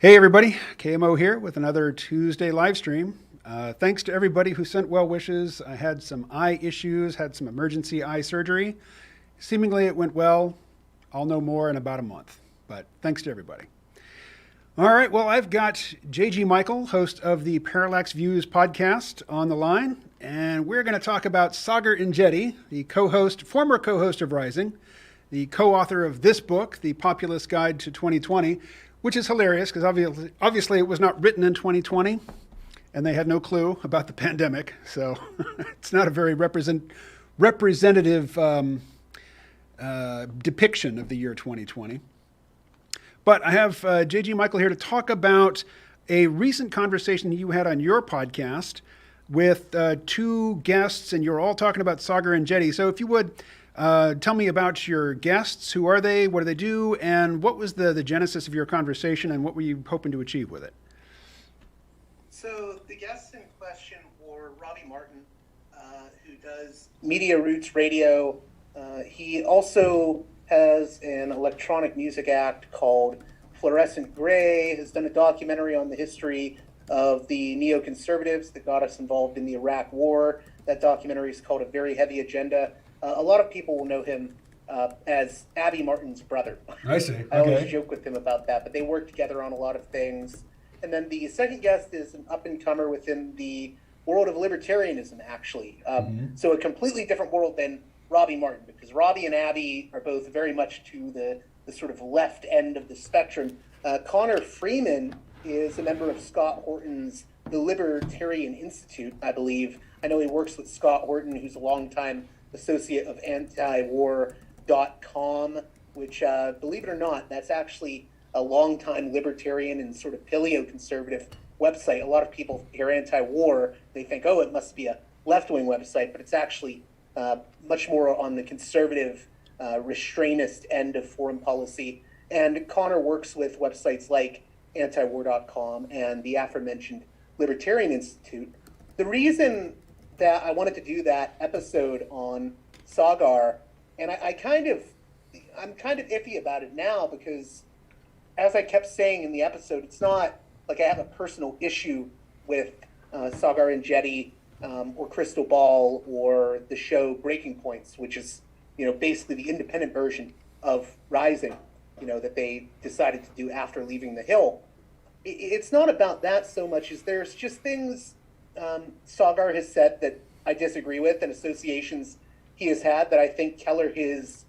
Hey everybody, KMO here with another Tuesday live stream. Thanks to everybody who sent well wishes. I had some eye issues, had some emergency eye surgery. Seemingly it went well. I'll know more in about a month, but thanks to everybody. All right, well, I've got JG Michael, host of the Parallax Views podcast, on the line, and we're going to talk about Saagar Enjeti, the former co-host of Rising, the co-author of this book, The Populist Guide to 2020, which is hilarious because obviously it was not written in 2020 and they had no clue about the pandemic. So it's not a very representative depiction of the year 2020. But I have JG Michael here to talk about a recent conversation you had on your podcast with two guests, and you're all talking about Saagar Enjeti. So if you would, tell me about your guests. Who are they? What do they do? And what was the genesis of your conversation, and what were you hoping to achieve with it? So the guests in question were Robbie Martin, who does Media Roots Radio. He also has an electronic music act called Fluorescent Gray, has done a documentary on the history of the neoconservatives that got us involved in the Iraq War. That documentary is called A Very Heavy Agenda. A lot of people will know him as Abby Martin's brother. I see. Okay. I always joke with him about that, but they work together on a lot of things. And then the second guest is an up-and-comer within the world of libertarianism, actually. So a completely different world than Robbie Martin, because Robbie and Abby are both very much to the sort of left end of the spectrum. Connor Freeman is a member of Scott Horton's The Libertarian Institute, I believe. I know he works with Scott Horton, who's a longtime associate of antiwar.com, which, believe it or not, that's actually a longtime libertarian and sort of paleo-conservative website. A lot of people hear anti-war, they think, oh, it must be a left-wing website, but it's actually much more on the conservative, restrainist end of foreign policy. And Connor works with websites like antiwar.com and the aforementioned Libertarian Institute. The reason that I wanted to do that episode on Saagar, and I'm kind of iffy about it now because, as I kept saying in the episode, it's not like I have a personal issue with Saagar Enjeti or Crystal Ball or the show Breaking Points, which is basically the independent version of Rising, that they decided to do after leaving the Hill. It's not about that so much as there's just things Saagar has said that I disagree with, and associations he has had that I think color his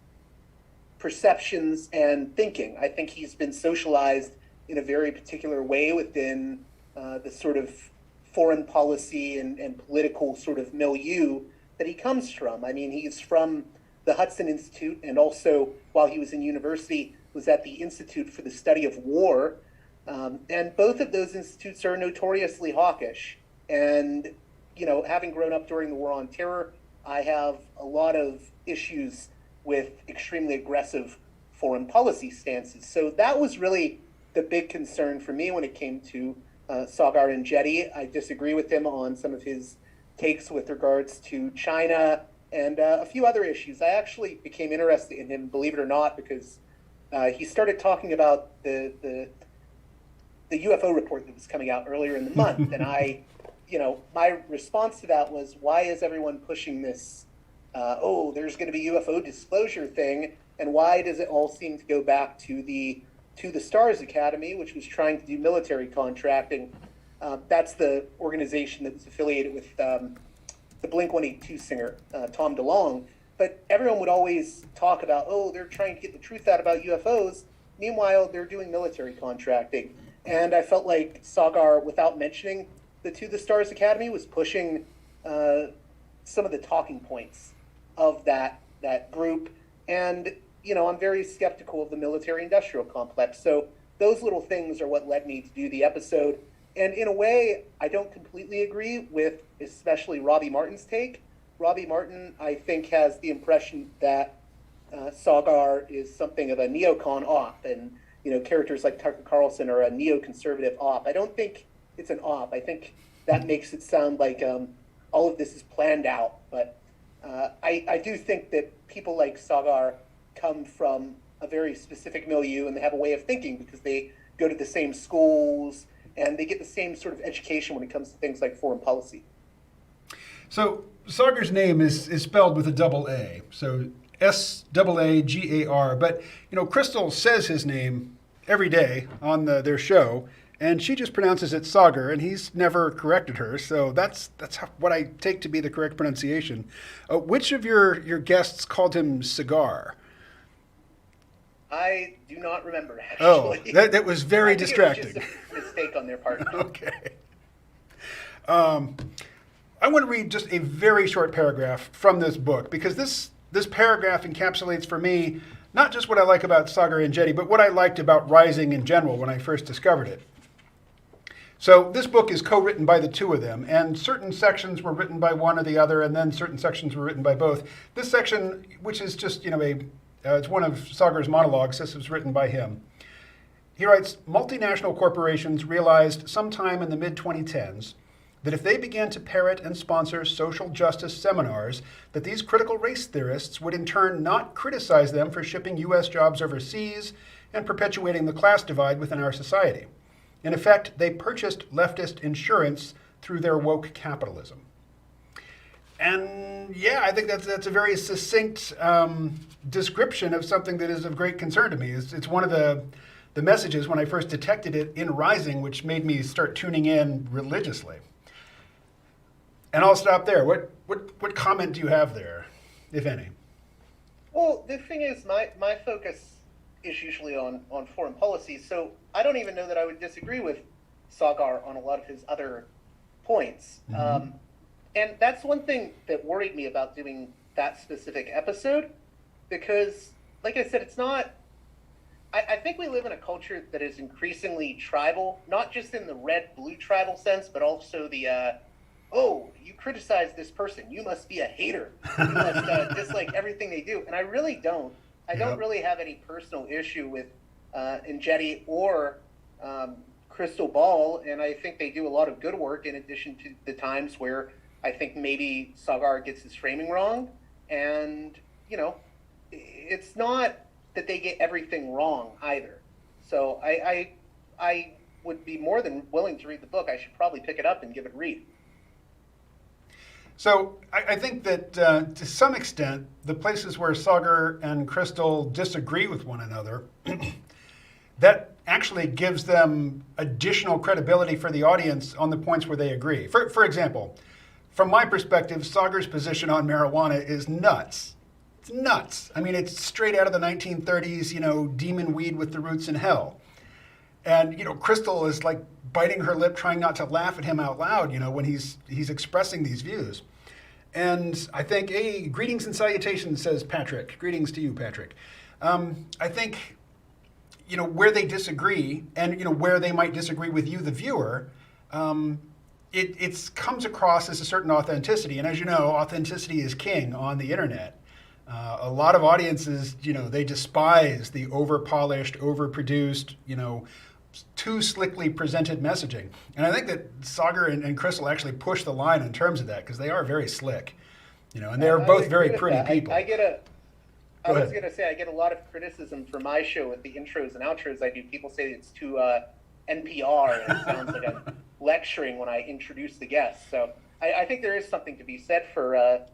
perceptions and thinking. I think he's been socialized in a very particular way within the sort of foreign policy and political sort of milieu that he comes from. I mean, he's from the Hudson Institute, and also while he was in university was at the Institute for the Study of War. And both of those institutes are notoriously hawkish. And, having grown up during the War on Terror, I have a lot of issues with extremely aggressive foreign policy stances. So that was really the big concern for me when it came to Saagar Enjeti. I disagree with him on some of his takes with regards to China and a few other issues. I actually became interested in him, believe it or not, because he started talking about the UFO report that was coming out earlier in the month. And my response to that was, why is everyone pushing this, there's going to be UFO disclosure thing, and why does it all seem to go back to the Stars Academy, which was trying to do military contracting? That's the organization that was affiliated with the Blink-182 singer, Tom DeLonge. But everyone would always talk about, they're trying to get the truth out about UFOs. Meanwhile, they're doing military contracting. And I felt like Saagar, without mentioning the Stars Academy, was pushing some of the talking points of that group. And, I'm very skeptical of the military-industrial complex. So those little things are what led me to do the episode. And in a way, I don't completely agree with especially Robbie Martin's take. Robbie Martin, I think, has the impression that Saagar is something of a neocon op, and characters like Tucker Carlson are a neoconservative op. I don't think it's an op. I think that makes it sound like all of this is planned out. But I do think that people like Saagar come from a very specific milieu, and they have a way of thinking because they go to the same schools, and they get the same sort of education when it comes to things like foreign policy. So Saagar's name is spelled with a double A, so Saagar. But Crystal says his name every day on their show, and she just pronounces it Saagar, and he's never corrected her. So that's what I take to be the correct pronunciation. Which of your guests called him Cigar? I do not remember, actually. Oh, that was very distracting. It was just a mistake on their part. Okay. I want to read just a very short paragraph from this book, because this paragraph encapsulates for me not just what I like about Saagar Enjeti, but what I liked about Rising in general when I first discovered it. So this book is co-written by the two of them, and certain sections were written by one or the other, and then certain sections were written by both. This section, which is just, it's one of Saagar's monologues, this was written by him. He writes, multinational corporations realized sometime in the mid-2010s that if they began to parrot and sponsor social justice seminars, that these critical race theorists would in turn not criticize them for shipping U.S. jobs overseas and perpetuating the class divide within our society. In effect, they purchased leftist insurance through their woke capitalism. And yeah, I think that's a very succinct description of something that is of great concern to me. It's one of the messages when I first detected it in Rising, which made me start tuning in religiously. And I'll stop there. What comment do you have there, if any? Well, the thing is, my focus is usually on foreign policy, so I don't even know that I would disagree with Saagar on a lot of his other points. Mm-hmm. And that's one thing that worried me about doing that specific episode, because, like I said, it's not... I think we live in a culture that is increasingly tribal, not just in the red-blue tribal sense, but also the... oh, you criticize this person, you must be a hater. You must dislike everything they do. And I really don't. I don't really have any personal issue with Enjeti or Crystal Ball, and I think they do a lot of good work in addition to the times where I think maybe Saagar gets his framing wrong. And, it's not that they get everything wrong either. So I would be more than willing to read the book. I should probably pick it up and give it a read. So I think that to some extent, the places where Saagar and Crystal disagree with one another, that actually gives them additional credibility for the audience on the points where they agree. For example, from my perspective, Saagar's position on marijuana is nuts. It's nuts. I mean, it's straight out of the 1930s, demon weed with the roots in hell. And, Crystal is like biting her lip, trying not to laugh at him out loud, when he's expressing these views. And I think, greetings and salutations, says Patrick. Greetings to you, Patrick. I think, where they disagree and, where they might disagree with you, the viewer, it comes across as a certain authenticity. And as you know, authenticity is king on the internet. A lot of audiences, they despise the over-polished, overproduced, too slickly presented messaging. And I think that Saagar and Crystal actually push the line in terms of that, because they are very slick, and they're both very pretty people. I was going to say, I get a lot of criticism for my show with the intros and outros I do. People say it's too NPR, and it sounds like I'm lecturing when I introduce the guests. So I think there is something to be said for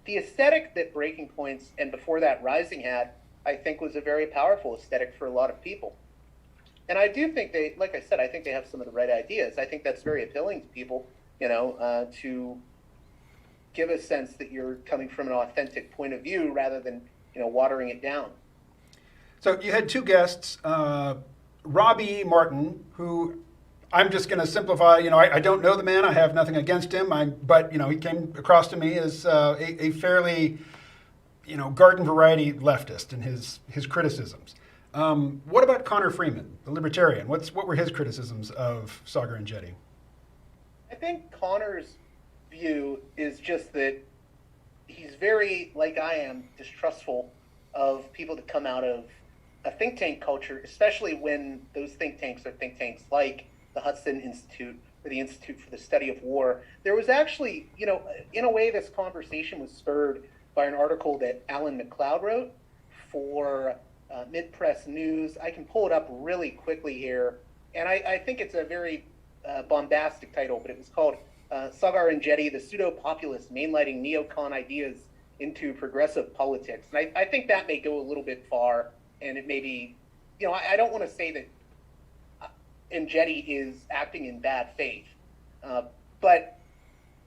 the aesthetic that Breaking Points and before that Rising had. I think was a very powerful aesthetic for a lot of people. And I do think they, like I said, I think they have some of the right ideas. I think that's very appealing to people, to give a sense that you're coming from an authentic point of view rather than, watering it down. So you had two guests, Robbie Martin, who I'm just going to simplify, I don't know the man. I have nothing against him. But he came across to me as a fairly, garden variety leftist in his criticisms. What about Connor Freeman, the libertarian? What were his criticisms of Saagar Enjeti? I think Connor's view is just that he's very, like I am, distrustful of people that come out of a think tank culture, especially when those think tanks are think tanks like the Hudson Institute or the Institute for the Study of War. There was actually, in a way, this conversation was spurred by an article that Alan McLeod wrote for mid-press news. I can pull it up really quickly here, and I think it's a very bombastic title, but it was called Saagar Enjeti, the pseudo-populist mainlighting neocon ideas into progressive politics. And I think that may go a little bit far, and it may be, I don't want to say that Enjeti is acting in bad faith, but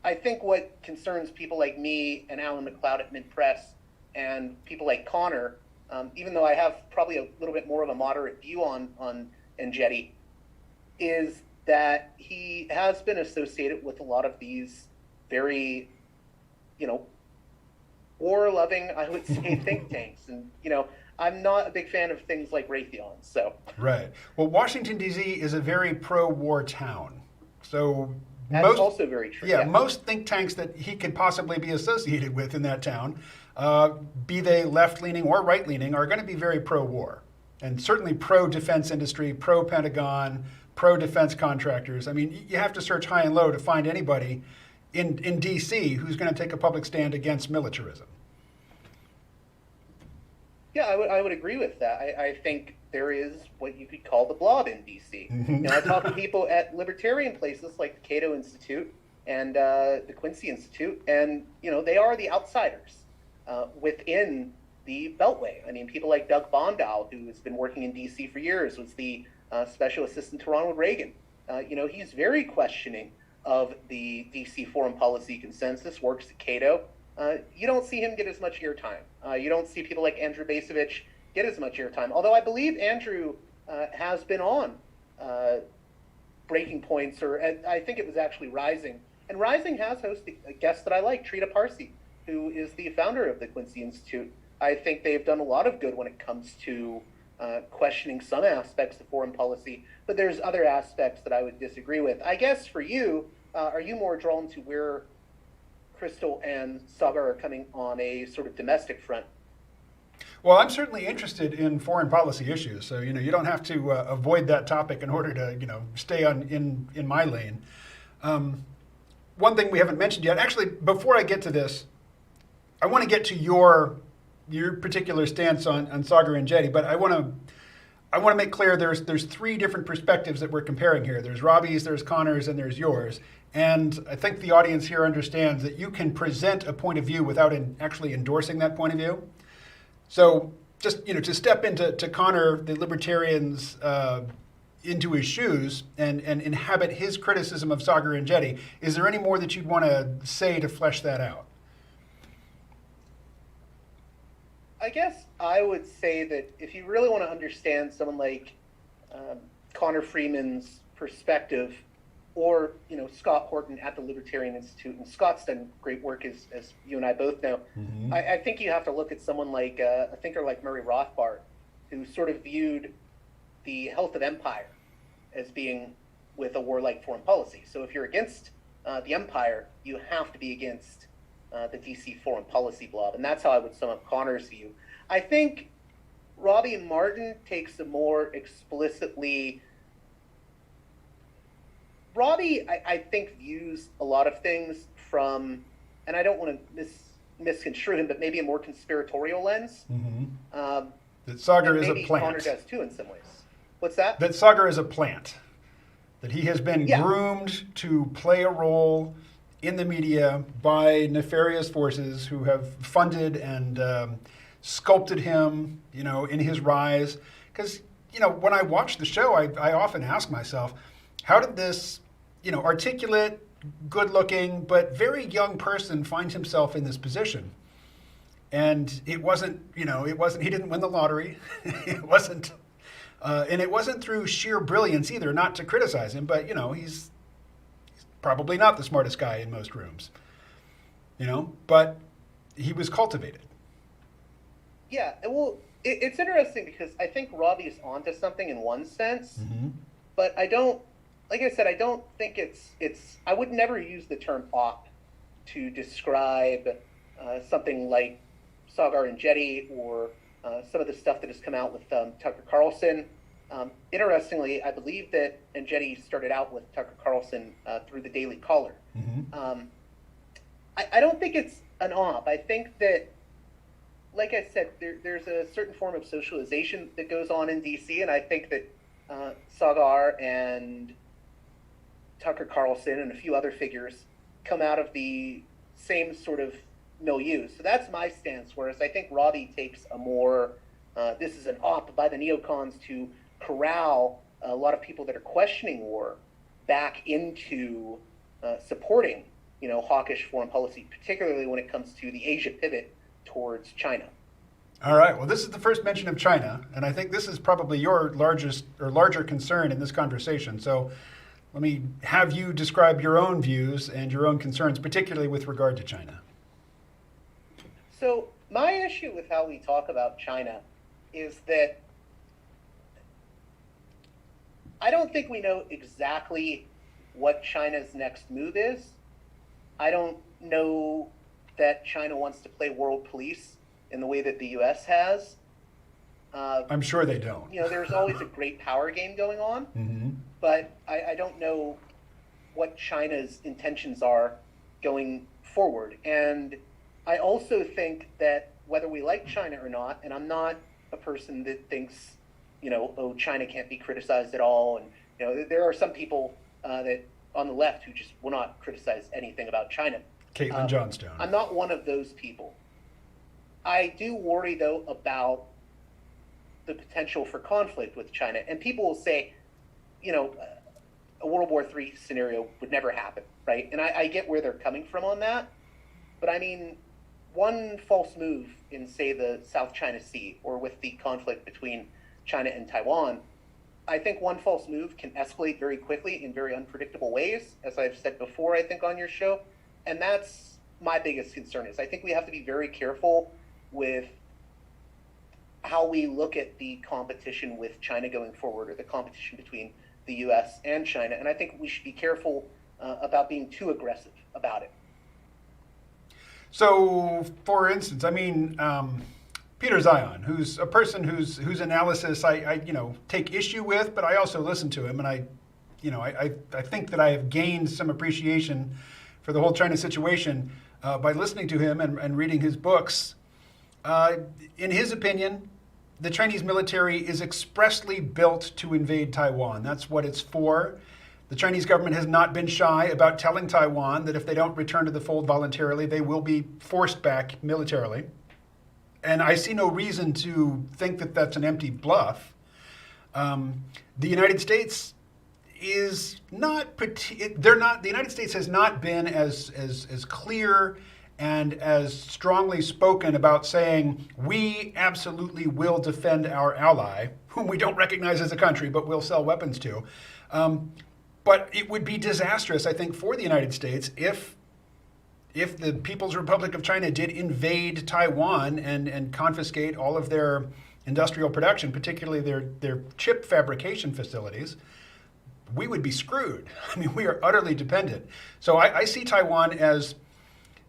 I think what concerns people like me and Alan McLeod at Mid-Press and people like Connor, even though I have probably a little bit more of a moderate view on Enjeti, is that he has been associated with a lot of these very, war-loving, I would say, think tanks. And, I'm not a big fan of things like Raytheon, so. Right. Well, Washington, D.C. is a very pro-war town. So that's also very true. Yeah, most think tanks that he could possibly be associated with in that town, be they left-leaning or right-leaning, are going to be very pro-war. And certainly pro-defense industry, pro-Pentagon, pro-defense contractors. I mean, you have to search high and low to find anybody in D.C. who's going to take a public stand against militarism. Yeah, I would agree with that. I think there is what you could call the blob in D.C. I talk to people at libertarian places like the Cato Institute and the Quincy Institute, and, they are the outsiders within the Beltway. I mean, people like Doug Bondow, who has been working in D.C. for years, was the special assistant to Ronald Reagan. He's very questioning of the D.C. foreign policy consensus, works at Cato. You don't see him get as much airtime. You don't see people like Andrew Bacevich get as much airtime. Although I believe Andrew has been on Breaking Points, or I think it was actually Rising. And Rising has hosted a guest that I like, Trita Parsi, who is the founder of the Quincy Institute. I think they've done a lot of good when it comes to questioning some aspects of foreign policy, but there's other aspects that I would disagree with. I guess for you, are you more drawn to where Crystal and Saagar are coming on a sort of domestic front? Well, I'm certainly interested in foreign policy issues, so you don't have to avoid that topic in order to stay in my lane. One thing we haven't mentioned yet, actually, before I get to this, I want to get to your particular stance on Saagar Enjeti, but I want to make clear there's three different perspectives that we're comparing here. There's Robbie's, there's Connor's, and there's yours. And I think the audience here understands that you can present a point of view without actually endorsing that point of view. So just to step into Connor, the libertarian's into his shoes and inhabit his criticism of Saagar Enjeti, is there any more that you'd want to say to flesh that out? I guess I would say that if you really want to understand someone like Connor Freeman's perspective, or Scott Horton at the Libertarian Institute, and Scott's done great work as you and I both know. Mm-hmm. I think you have to look at someone like a thinker like Murray Rothbard, who sort of viewed the health of empire as being with a warlike foreign policy. So if you're against the empire, you have to be against the DC foreign policy blob, and that's how I would sum up Connor's view. I think Robbie Martin takes a more explicitly. Robbie, I think, views a lot of things from, and I don't want to misconstrue him, but maybe a more conspiratorial lens. Mm-hmm. That Saagar is a plant. Connor does too in some ways. What's that? That Saagar is a plant. That he has been groomed to play a role in the media by nefarious forces who have funded and sculpted him, in his rise. Because, when I watch the show, I often ask myself, how did this, articulate, good-looking, but very young person find himself in this position? And it wasn't, he didn't win the lottery. It wasn't, and it wasn't through sheer brilliance either, not to criticize him, but, he's probably not the smartest guy in most rooms, but he was cultivated. Yeah, well, it's interesting because I think Robbie's onto something in one sense, mm-hmm. but I don't think it's, I would never use the term op to describe something like Saagar Enjeti or some of the stuff that has come out with Tucker Carlson. Interestingly, I believe that Enjeti started out with Tucker Carlson through the Daily Caller. Mm-hmm. I don't think it's an op. I think that like I said, there's a certain form of socialization that goes on in DC, and I think that Saagar and Tucker Carlson and a few other figures come out of the same sort of milieu. So that's my stance. Whereas I think Robbie takes a more, this is an op by the neocons to corral a lot of people that are questioning war back into supporting, hawkish foreign policy, particularly when it comes to the Asia pivot towards China. All right. Well, this is the first mention of China, and I think this is probably your largest or larger concern in this conversation. So let me have you describe your own views and your own concerns, particularly with regard to China. So my issue with how we talk about China is that I don't think we know exactly what China's next move is. I don't know that China wants to play world police in the way that the U.S. has. I'm sure they don't. There's always a great power game going on, Mm-hmm. but I don't know what China's intentions are going forward. And I also think that whether we like China or not, and I'm not a person that thinks, China can't be criticized at all. And, there are some people that on the left who just will not criticize anything about China. Caitlin Johnstone. I'm not one of those people. I do worry, though, about the potential for conflict with China. And people will say, a World War III scenario would never happen, right? And I get where they're coming from on that. But I mean, one false move in, say, the South China Sea or with the conflict between China and Taiwan, I think one false move can escalate very quickly in very unpredictable ways, as I've said before, I think, on your show. And that's my biggest concern is I think we have to be very careful with how we look at the competition with China going forward, or the competition between the U.S. and China. And I think we should be careful about being too aggressive about it. So, for instance, Peter Zion, who's a person whose analysis I take issue with, but I also listen to him, and I think that I have gained some appreciation for the whole China situation by listening to him and reading his books. In his opinion, the Chinese military is expressly built to invade Taiwan. That's what it's for. The Chinese government has not been shy about telling Taiwan that if they don't return to the fold voluntarily, they will be forced back militarily. And I see no reason to think that that's an empty bluff. The United States is not. The United States has not been as clear and as strongly spoken about saying we absolutely will defend our ally, whom we don't recognize as a country, but will sell weapons to. But it would be disastrous, I think, for the United States if the People's Republic of China did invade Taiwan and confiscate all of their industrial production, particularly their chip fabrication facilities. We would be screwed. We are utterly dependent. So I see Taiwan as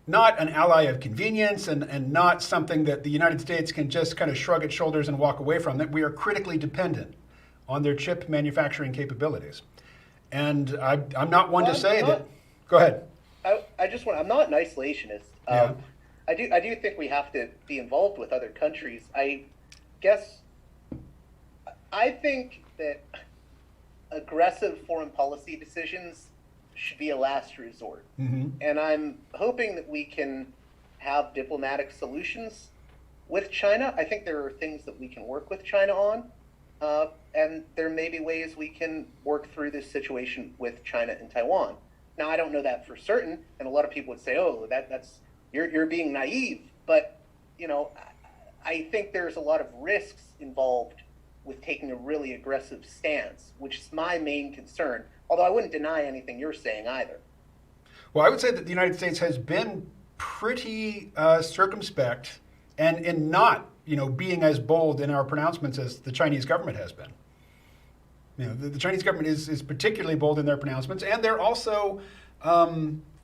not an ally of convenience and not something that the United States can just kind of shrug its shoulders and walk away from, that we are critically dependent on their chip manufacturing capabilities. And I'm not one to say that. Go ahead. I'm not an isolationist. Yeah. I do think we have to be involved with other countries. I think that aggressive foreign policy decisions should be a last resort. Mm-hmm. And I'm hoping that we can have diplomatic solutions with China. I think there are things that we can work with China on. And there may be ways we can work through this situation with China and Taiwan. Now, I don't know that for certain, and a lot of people would say, "Oh, that's you're being naive." But I think there's a lot of risks involved with taking a really aggressive stance, which is my main concern. Although I wouldn't deny anything you're saying either. Well, I would say that the United States has been pretty circumspect and in not being as bold in our pronouncements as the Chinese government has been. The Chinese government is particularly bold in their pronouncements, and they're also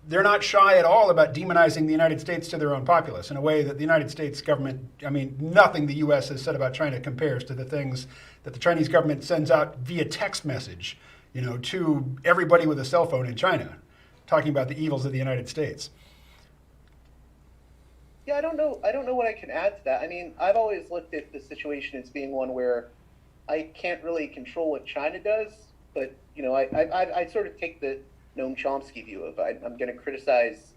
they're not shy at all about demonizing the United States to their own populace in a way that the United States government, nothing the U.S. has said about China compares to the things that the Chinese government sends out via text message, to everybody with a cell phone in China, talking about the evils of the United States. Yeah, I don't know. I don't know what I can add to that. I mean, I've always looked at the situation as being one where I can't really control what China does, but I sort of take the Noam Chomsky view of I'm going to criticize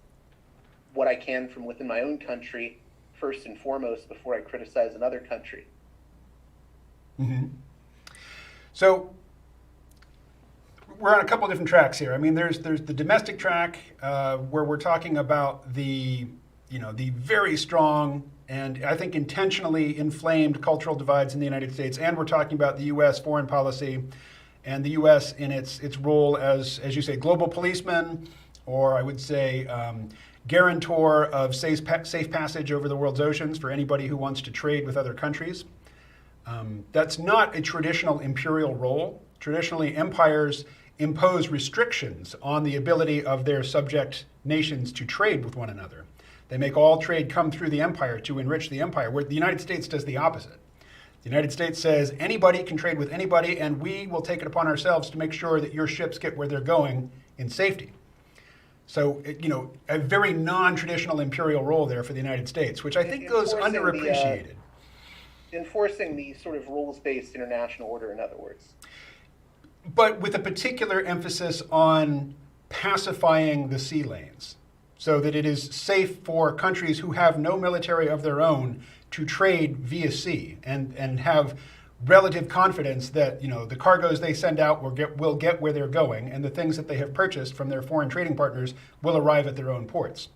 what I can from within my own country first and foremost before I criticize another country. Mm-hmm. So we're on a couple different tracks here. I mean, there's the domestic track where we're talking about the very strong and I think intentionally inflamed cultural divides in the United States, and we're talking about the U.S. foreign policy and the U.S. in its role as you say, global policeman, or I would say guarantor of safe passage over the world's oceans for anybody who wants to trade with other countries. That's not a traditional imperial role. Traditionally, empires impose restrictions on the ability of their subject nations to trade with one another. They make all trade come through the empire to enrich the empire, where the United States does the opposite. The United States says anybody can trade with anybody, and we will take it upon ourselves to make sure that your ships get where they're going in safety. So, a very non-traditional imperial role there for the United States, which I think goes underappreciated. Enforcing the sort of rules-based international order, in other words. But with a particular emphasis on pacifying the sea lanes, so that it is safe for countries who have no military of their own to trade via sea and have relative confidence that the cargoes they send out will get where they're going, and the things that they have purchased from their foreign trading partners will arrive at their own ports.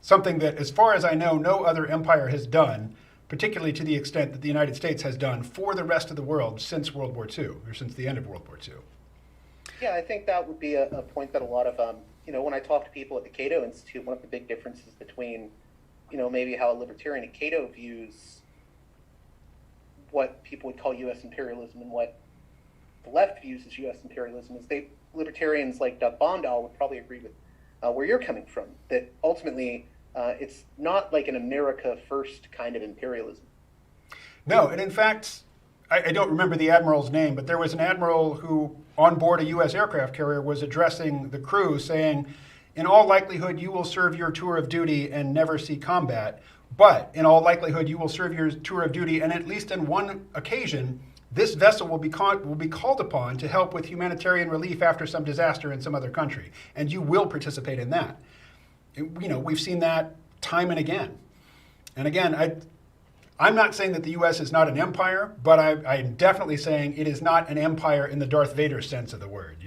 Something that, as far as I know, no other empire has done, particularly to the extent that the United States has done for the rest of the world since World War II, or since the end of World War II. Yeah, I think that would be a point that a lot of, when I talk to people at the Cato Institute, one of the big differences between, maybe how a libertarian at Cato views what people would call U.S. imperialism and what the left views as U.S. imperialism is libertarians like Doug Bondall would probably agree with where you're coming from, that ultimately it's not like an America first kind of imperialism. No, and in fact, I don't remember the admiral's name, but there was an admiral who, on board a U.S. aircraft carrier, was addressing the crew saying, in all likelihood, you will serve your tour of duty and never see combat. But in all likelihood, you will serve your tour of duty, and at least on one occasion, this vessel will be called upon to help with humanitarian relief after some disaster in some other country, and you will participate in that. We've seen that time and again. And again, I'm not saying that the U.S. is not an empire, but I'm definitely saying it is not an empire in the Darth Vader sense of the word.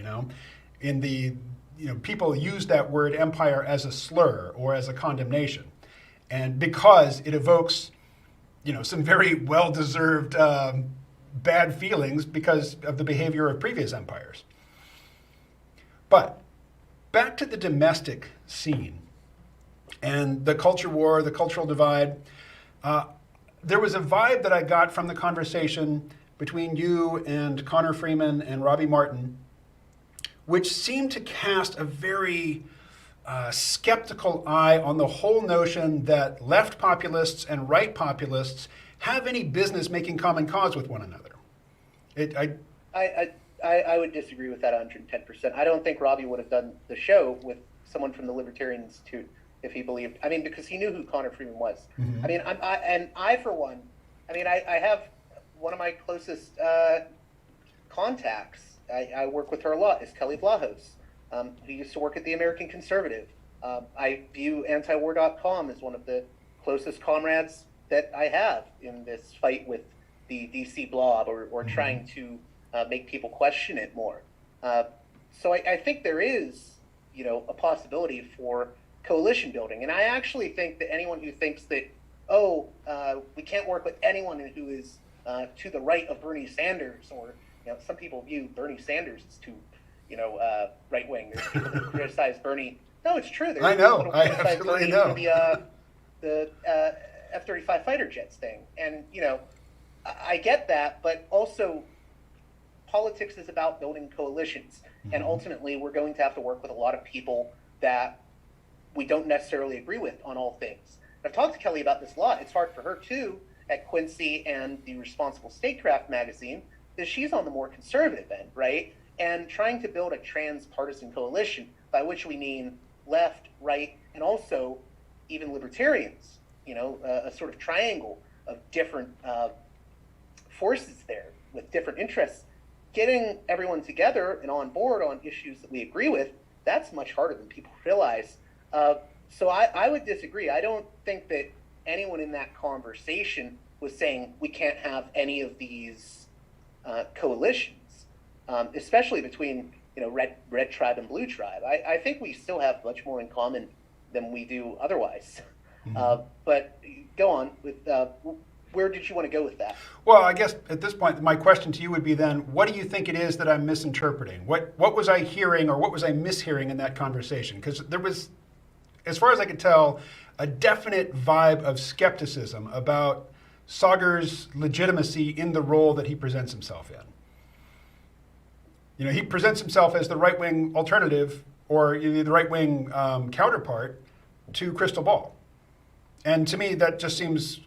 In the people use that word empire as a slur or as a condemnation. And because it evokes, some very well-deserved bad feelings because of the behavior of previous empires. But back to the domestic scene and the culture war, the cultural divide. There was a vibe that I got from the conversation between you and Connor Freeman and Robbie Martin, which seemed to cast a very skeptical eye on the whole notion that left populists and right populists have any business making common cause with one another. I would disagree with that 110%. I don't think Robbie would have done the show with someone from the Libertarian Institute if he believed. I mean, because he knew who Connor Freeman was. Mm-hmm. I mean, I for one, I have one of my closest contacts. I work with her a lot. Is Kelly Vlahos, who used to work at the American Conservative. I view antiwar.com as one of the closest comrades that I have in this fight with the DC blob or mm-hmm. trying to make people question it more. So I think there is, a possibility for coalition building. And I actually think that anyone who thinks that, we can't work with anyone who is to the right of Bernie Sanders, or, some people view Bernie Sanders as too, right wing. There's people that criticize Bernie. No, it's true. There's I know. I absolutely know. The F-35 fighter jets thing. And, I get that, but also politics is about building coalitions. Mm-hmm. And ultimately, we're going to have to work with a lot of people that we don't necessarily agree with on all things. I've talked to Kelly about this a lot. It's hard for her, too, at Quincy and the Responsible Statecraft magazine, because she's on the more conservative end, right? And trying to build a transpartisan coalition, by which we mean left, right, and also even libertarians, a sort of triangle of different forces there with different interests, getting everyone together and on board on issues that we agree with, that's much harder than people realize. So I would disagree. I don't think that anyone in that conversation was saying we can't have any of these coalitions, especially between red tribe and blue tribe. I think we still have much more in common than we do otherwise. Mm-hmm. But go on with where did you want to go with that? Well, I guess at this point, my question to you would be then, what do you think it is that I'm misinterpreting? What was I hearing or what was I mishearing in that conversation? Because there was, as far as I could tell, a definite vibe of skepticism about Saagar's legitimacy in the role that he presents himself in. He presents himself as the right-wing alternative or the right-wing counterpart to Crystal Ball. And to me, that just seems,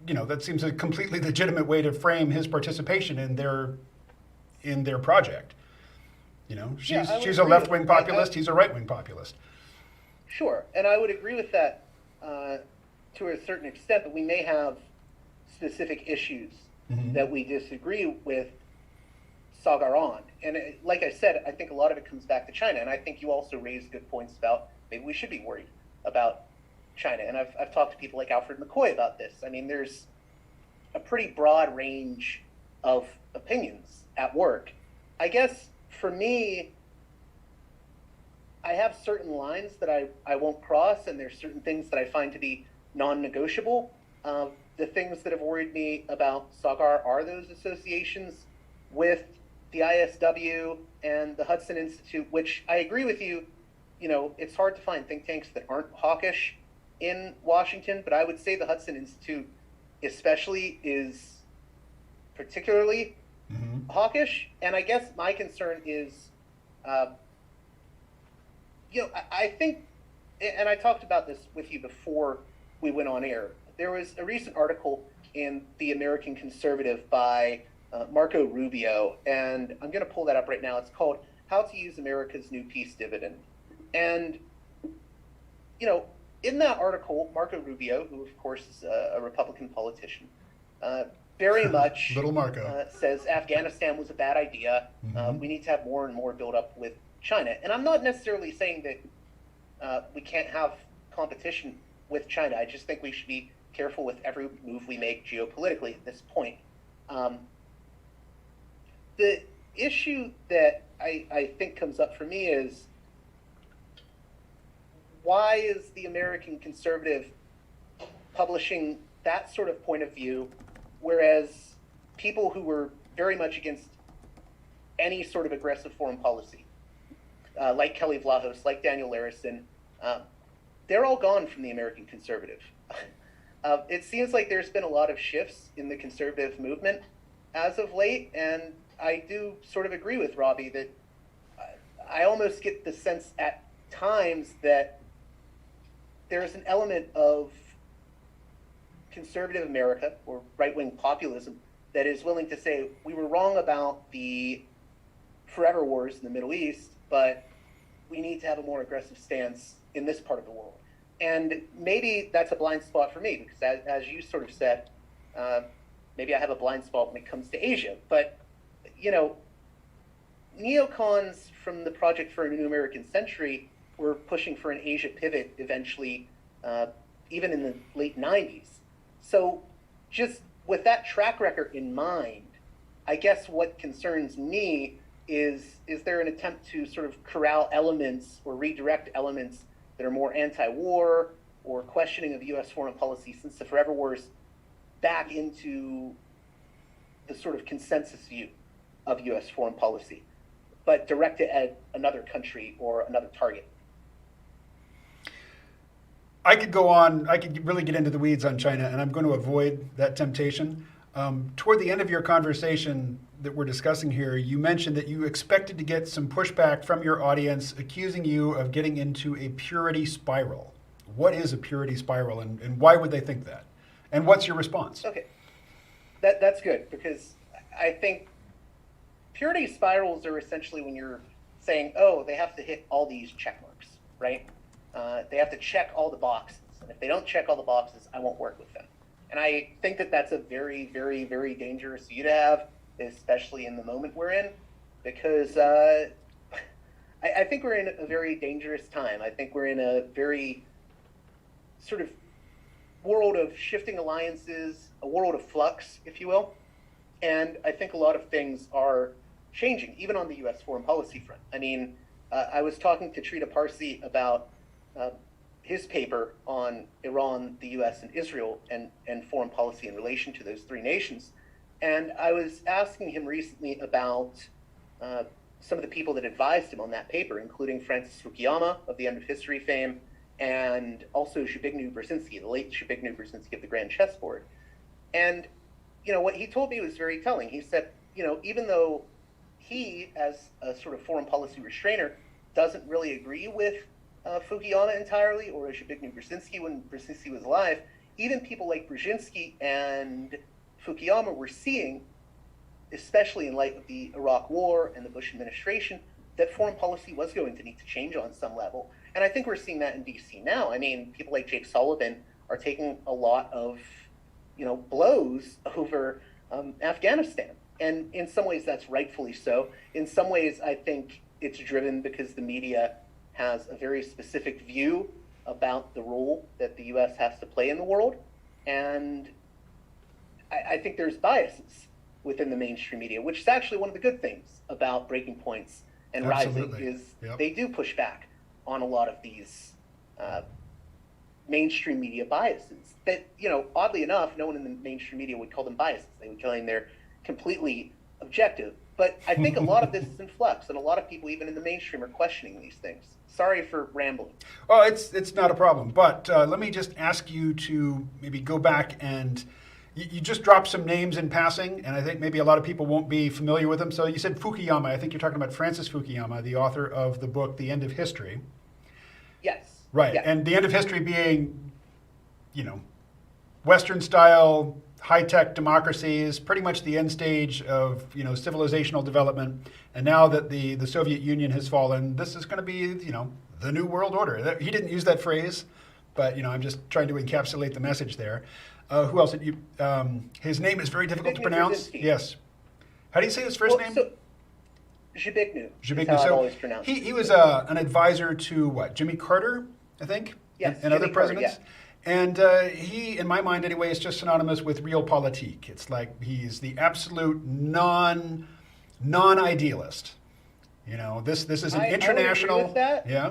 that seems a completely legitimate way to frame his participation in their project. She's a left-wing populist, he's a right-wing populist. Sure, and I would agree with that to a certain extent, but we may have specific issues mm-hmm. that we disagree with Saagar on. And like I said, I think a lot of it comes back to China, and I think you also raised good points about maybe we should be worried about China. And I've talked to people like Alfred McCoy about this. I mean, there's a pretty broad range of opinions at work. I guess for me, I have certain lines that I won't cross, and there's certain things that I find to be non-negotiable. The things that have worried me about Saagar are those associations with the ISW and the Hudson Institute, which I agree with you, it's hard to find think tanks that aren't hawkish in Washington, but I would say the Hudson Institute especially is particularly mm-hmm. hawkish. And I guess my concern is, I think, and I talked about this with you before we went on air, there was a recent article in The American Conservative by Marco Rubio, and I'm going to pull that up right now. It's called How to Use America's New Peace Dividend. And, in that article, Marco Rubio, who of course is a Republican politician, very much Little Marco. Says Afghanistan was a bad idea. Mm-hmm. We need to have more and more build up with China. And I'm not necessarily saying that we can't have competition with China. I just think we should be careful with every move we make geopolitically at this point. The issue that I think comes up for me is, why is the American Conservative publishing that sort of point of view, whereas people who were very much against any sort of aggressive foreign policy, like Kelly Vlahos, like Daniel Larison, they're all gone from the American Conservative. It seems like there's been a lot of shifts in the conservative movement as of late, and I do sort of agree with Robbie that I almost get the sense at times that there's an element of conservative America or right-wing populism that is willing to say we were wrong about the forever wars in the Middle East, but we need to have a more aggressive stance in this part of the world. And maybe that's a blind spot for me, because as you sort of said, maybe I have a blind spot when it comes to Asia. But, neocons from the Project for a New American Century were pushing for an Asia pivot eventually, even in the late 90s. So just with that track record in mind, I guess what concerns me is there an attempt to sort of corral elements or redirect elements that are more anti-war or questioning of U.S. foreign policy since the forever wars back into the sort of consensus view of U.S. foreign policy, but directed at another country or another target? I could go on, I could really get into the weeds on China, and I'm going to avoid that temptation. Toward the end of your conversation that we're discussing here, you mentioned that you expected to get some pushback from your audience accusing you of getting into a purity spiral. What is a purity spiral, and why would they think that? And what's your response? Okay, that's good, because I think purity spirals are essentially when you're saying, oh, they have to hit all these check marks, right? They have to check all the boxes. And if they don't check all the boxes, I won't work with them. And I think that that's a very, very, very dangerous view to have, especially in the moment we're in, because I think we're in a very dangerous time. I think we're in a very sort of world of shifting alliances, a world of flux, if you will. And I think a lot of things are changing, even on the U.S. foreign policy front. I mean, I was talking to Trita Parsi about his paper on Iran, the U.S., and Israel, and foreign policy in relation to those three nations. And I was asking him recently about some of the people that advised him on that paper, including Francis Fukuyama of the End of History fame, and also Zbigniew Brzezinski, the late Zbigniew Brzezinski of the Grand Chessboard. And, you know, what he told me was very telling. He said, you know, even though he, as a sort of foreign policy restrainer, doesn't really agree with Fukuyama entirely, or Zbigniew Brzezinski when Brzezinski was alive, even people like Brzezinski and Fukuyama were seeing, especially in light of the Iraq War and the Bush administration, that foreign policy was going to need to change on some level. And I think we're seeing that in DC now. I mean, people like Jake Sullivan are taking a lot of, you know, blows over Afghanistan. And in some ways that's rightfully so. In some ways, I think it's driven because the media has a very specific view about the role that the U.S. has to play in the world. And I think there's biases within the mainstream media, which is actually one of the good things about Breaking Points and Absolutely. Rising is Yep. they do push back on a lot of these mainstream media biases that, you know, oddly enough, no one in the mainstream media would call them biases. They would claim they're completely objective. But I think a lot of this is in flux, and a lot of people, even in the mainstream, are questioning these things. Sorry for rambling. Well, it's not a problem, but let me just ask you to maybe go back and you just dropped some names in passing, and I think maybe a lot of people won't be familiar with them. So you said Fukuyama. I think you're talking about Francis Fukuyama, the author of the book The End of History. Yes. Right, Yeah. and the end of history being, you know, Western-style, high-tech democracies, pretty much the end stage of, you know, civilizational development. And now that the Soviet Union has fallen, this is going to be, you know, the new world order. He didn't use that phrase, but, you know, I'm just trying to encapsulate the message there. Who else? Did you? His name is very difficult to Zbigniew pronounce. Brzezinski. Yes. How do you say his first name? So, Zbigniew. Zbigniew. Is how I've So always pronounced it. he was an advisor to what? Jimmy Carter, I think. Yes, and other Jimmy Carter, presidents. yeah. And he, in my mind anyway, is just synonymous with realpolitik. It's like he's the absolute non-idealist. You know, this is an I would agree international. with that. Yeah.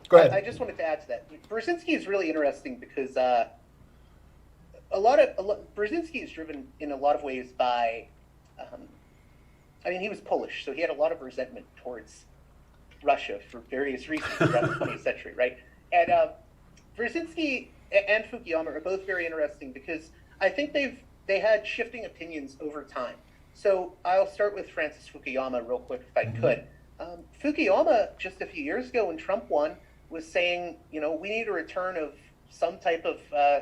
Go ahead. I just wanted to add to that. Brzezinski is really interesting because Brzezinski is driven in a lot of ways by, I mean, he was Polish, so he had a lot of resentment towards Russia for various reasons throughout the 20th century, right? And Brzezinski and Fukuyama are both very interesting because I think they had shifting opinions over time. So I'll start with Francis Fukuyama real quick, if I could. Fukuyama, just a few years ago when Trump won, was saying, you know, we need a return of some type of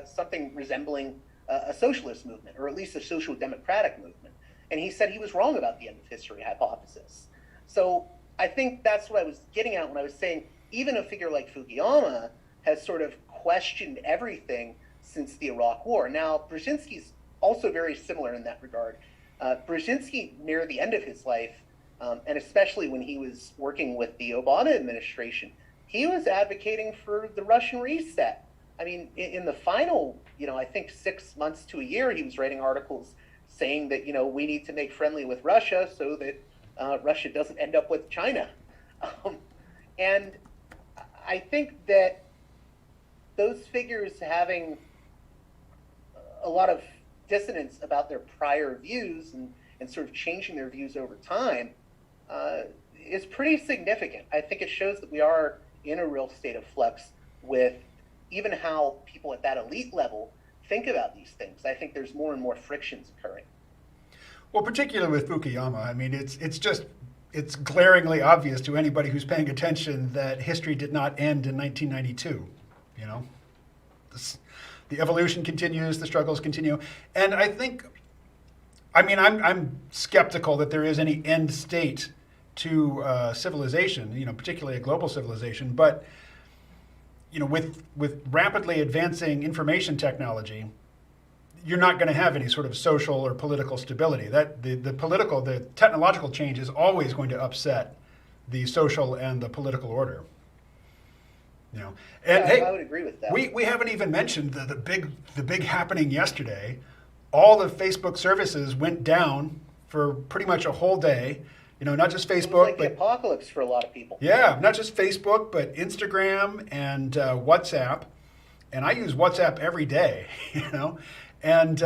something resembling a socialist movement, or at least a social democratic movement. And he said he was wrong about the end of history hypothesis. So I think that's what I was getting at when I was saying even a figure like Fukuyama has sort of questioned everything since the Iraq War. Now, Brzezinski's also very similar in that regard. Brzezinski, near the end of his life, and especially when he was working with the Obama administration, he was advocating for the Russian reset. I mean, in the final, you know, I think 6 months to a year, he was writing articles saying that, you know, we need to make friendly with Russia so that Russia doesn't end up with China. And I think that those figures having a lot of dissonance about their prior views and sort of changing their views over time is pretty significant. I think it shows that we are in a real state of flux with even how people at that elite level think about these things. I think there's more and more frictions occurring. Well, particularly with Fukuyama, I mean, it's glaringly obvious to anybody who's paying attention that history did not end in 1992. You know, the evolution continues, the struggles continue, and I think, I mean, I'm skeptical that there is any end state to civilization. You know, particularly a global civilization, but with rapidly advancing information technology, you're not going to have any sort of social or political stability. That the technological change is always going to upset the social and the political order. And Yeah, hey, I would agree with that. we haven't even mentioned the big happening yesterday. All the Facebook services went down for pretty much a whole day. Not just It was Facebook, like the but apocalypse for a lot of people. yeah, not just Facebook, but Instagram and WhatsApp. And I use WhatsApp every day, and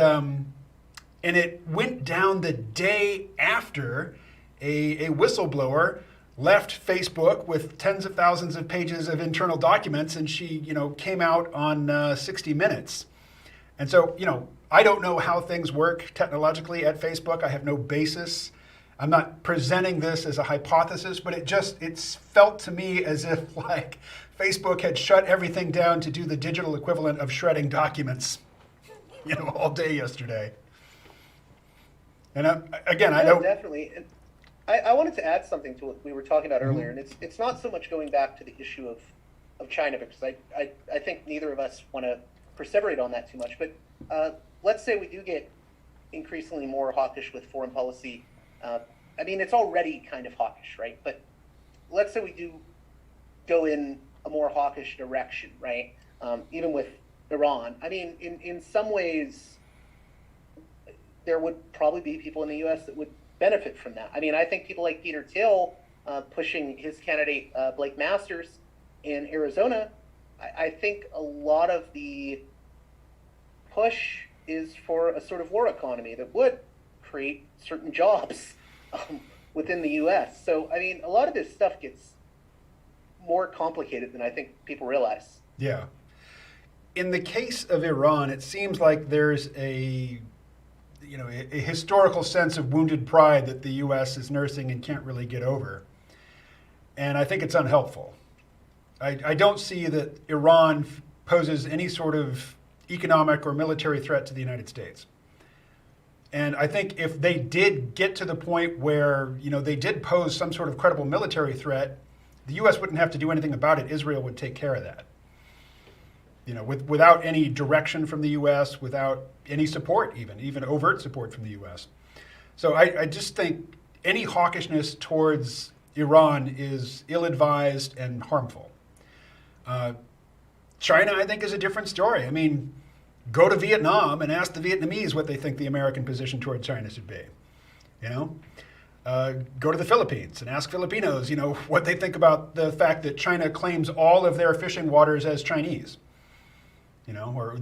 it went down the day after a whistleblower left Facebook with tens of thousands of pages of internal documents, and she, came out on 60 Minutes. And so, I don't know how things work technologically at Facebook. I have no basis. I'm not presenting this as a hypothesis, but it's felt to me as if like Facebook had shut everything down to do the digital equivalent of shredding documents, all day yesterday. And again, I No, don't. definitely. And I wanted to add something to what we were talking about earlier, and it's not so much going back to the issue of China, because I think neither of us want to perseverate on that too much. But let's say we do get increasingly more hawkish with foreign policy. I mean, it's already kind of hawkish, right? But let's say we do go in a more hawkish direction, right? Even with Iran. I mean, in some ways, there would probably be people in the U.S. that would benefit from that. I mean, I think people like Peter Thiel pushing his candidate, Blake Masters, in Arizona, I think a lot of the push is for a sort of war economy that would create certain jobs within the U.S. So, I mean, a lot of this stuff gets more complicated than I think people realize. Yeah. In the case of Iran, it seems like there's a historical sense of wounded pride that the U.S. is nursing and can't really get over. And I think it's unhelpful. I don't see that Iran poses any sort of economic or military threat to the United States. And I think if they did get to the point where, they did pose some sort of credible military threat, the U.S. wouldn't have to do anything about it. Israel would take care of that. Without any direction from the U.S., without any support, even overt support from the U.S. So I just think any hawkishness towards Iran is ill-advised and harmful. China, I think, is a different story. I mean, go to Vietnam and ask the Vietnamese what they think the American position toward China should be. Go to the Philippines and ask Filipinos, what they think about the fact that China claims all of their fishing waters as Chinese. Or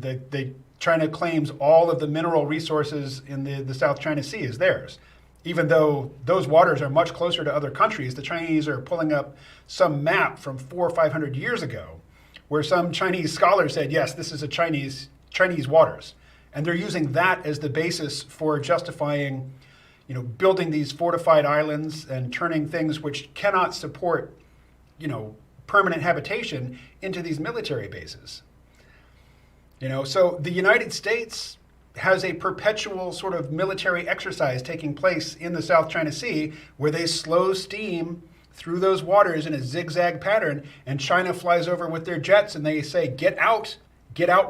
China claims all of the mineral resources in the South China Sea as theirs. Even though those waters are much closer to other countries, the Chinese are pulling up some map from 400 or 500 years ago where some Chinese scholar said, yes, this is a Chinese waters. And they're using that as the basis for justifying, building these fortified islands and turning things which cannot support, permanent habitation into these military bases. So the United States has a perpetual sort of military exercise taking place in the South China Sea where they slow steam through those waters in a zigzag pattern, and China flies over with their jets and they say, get out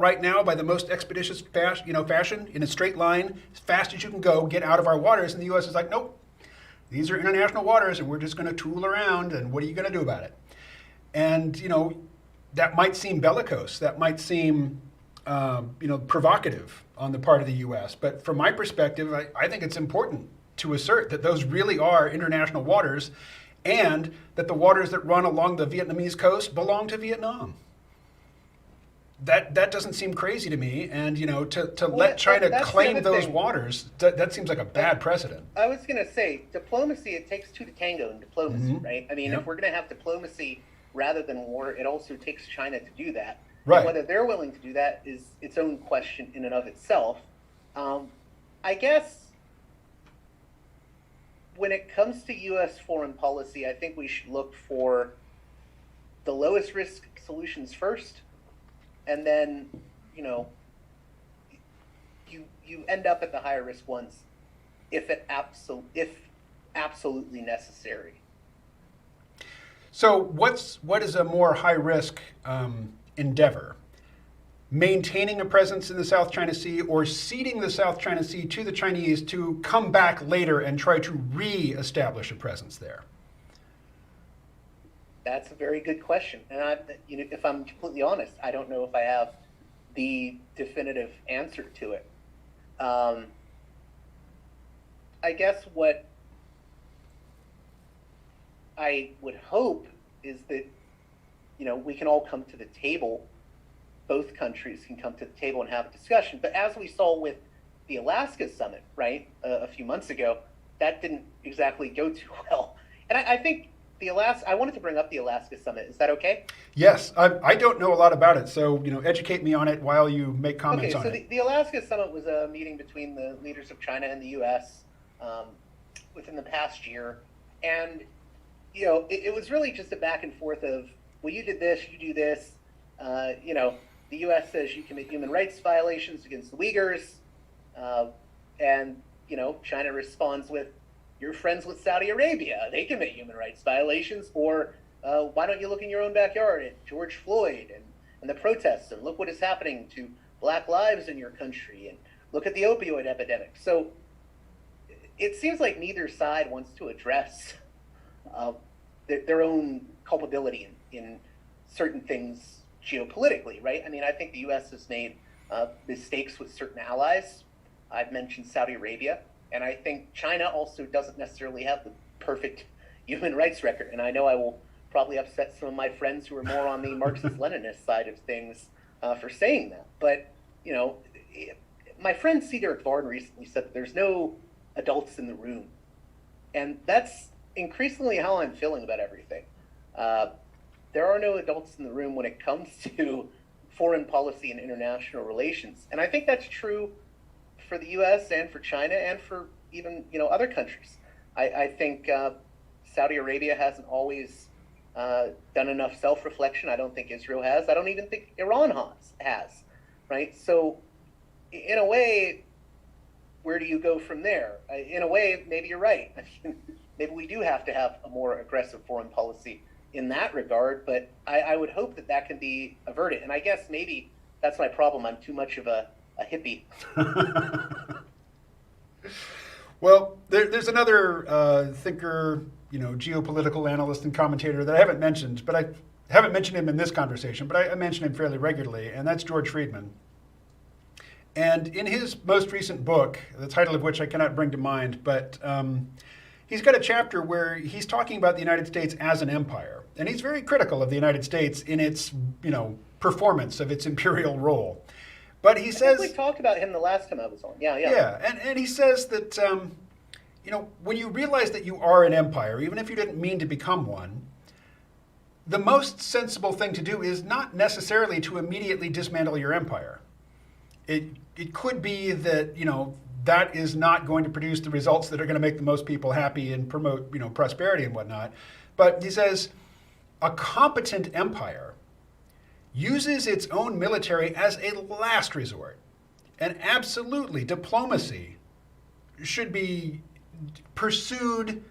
right now by the most expeditious fashion in a straight line, as fast as you can go, get out of our waters. And the U.S. is like, nope, these are international waters and we're just going to tool around, and what are you going to do about it? And, that might seem bellicose, that might seem provocative on the part of the U.S. But from my perspective, I think it's important to assert that those really are international waters, and that the waters that run along the Vietnamese coast belong to Vietnam. That doesn't seem crazy to me, and to let China claim those waters, that seems like a bad precedent. I was going to say, diplomacy, it takes two to tango in diplomacy, right? I mean, if we're going to have diplomacy rather than war, it also takes China to do that. Right. And whether they're willing to do that is its own question in and of itself. I guess when it comes to U.S. foreign policy, I think we should look for the lowest risk solutions first, and then, you end up at the higher risk ones if absolutely necessary. So what is a more high risk endeavor, maintaining a presence in the South China Sea or ceding the South China Sea to the Chinese to come back later and try to re-establish a presence there? That's a very good question. And if I'm completely honest, I don't know if I have the definitive answer to it. I guess what I would hope is that, we can all come to the table. Both countries can come to the table and have a discussion. But as we saw with the Alaska summit, right, a few months ago, that didn't exactly go too well. And I think I wanted to bring up the Alaska summit. Is that okay? Yes, I don't know a lot about it, so educate me on it while you make comments on it. Okay, so the Alaska summit was a meeting between the leaders of China and the U.S. Within the past year, and it was really just a back and forth of, well, you did this, you do this. The U.S. says you commit human rights violations against the Uyghurs, and China responds with, you're friends with Saudi Arabia, they commit human rights violations, or why don't you look in your own backyard at George Floyd and the protests, and look what is happening to black lives in your country, and look at the opioid epidemic. So it seems like neither side wants to address their own culpability in certain things geopolitically, right? I mean, I think the U.S. has made mistakes with certain allies. I've mentioned Saudi Arabia. And I think China also doesn't necessarily have the perfect human rights record. And I know I will probably upset some of my friends who are more on the Marxist-Leninist side of things for saying that. But, my friend C. Derek Varden recently said that there's no adults in the room. And that's increasingly how I'm feeling about everything. There are no adults in the room when it comes to foreign policy and international relations. And I think that's true for the U.S. and for China and for even other countries. I think Saudi Arabia hasn't always done enough self-reflection. I don't think Israel has. I don't even think Iran has, right? So in a way, where do you go from there? In a way, maybe you're right. I mean, maybe we do have to have a more aggressive foreign policy in that regard, but I would hope that can be averted. And I guess maybe that's my problem. I'm too much of a hippie. Well, there's another thinker, geopolitical analyst and commentator that I haven't mentioned, but I haven't mentioned him in this conversation, but I mention him fairly regularly, and that's George Friedman. And in his most recent book, the title of which I cannot bring to mind, but he's got a chapter where he's talking about the United States as an empire. And he's very critical of the United States in its, performance of its imperial role. But he says, we talked about him the last time I was on. Yeah. And he says that, when you realize that you are an empire, even if you didn't mean to become one, the most sensible thing to do is not necessarily to immediately dismantle your empire. It could be that, that is not going to produce the results that are going to make the most people happy and promote, prosperity and whatnot. But he says a competent empire uses its own military as a last resort. And absolutely, diplomacy should be pursued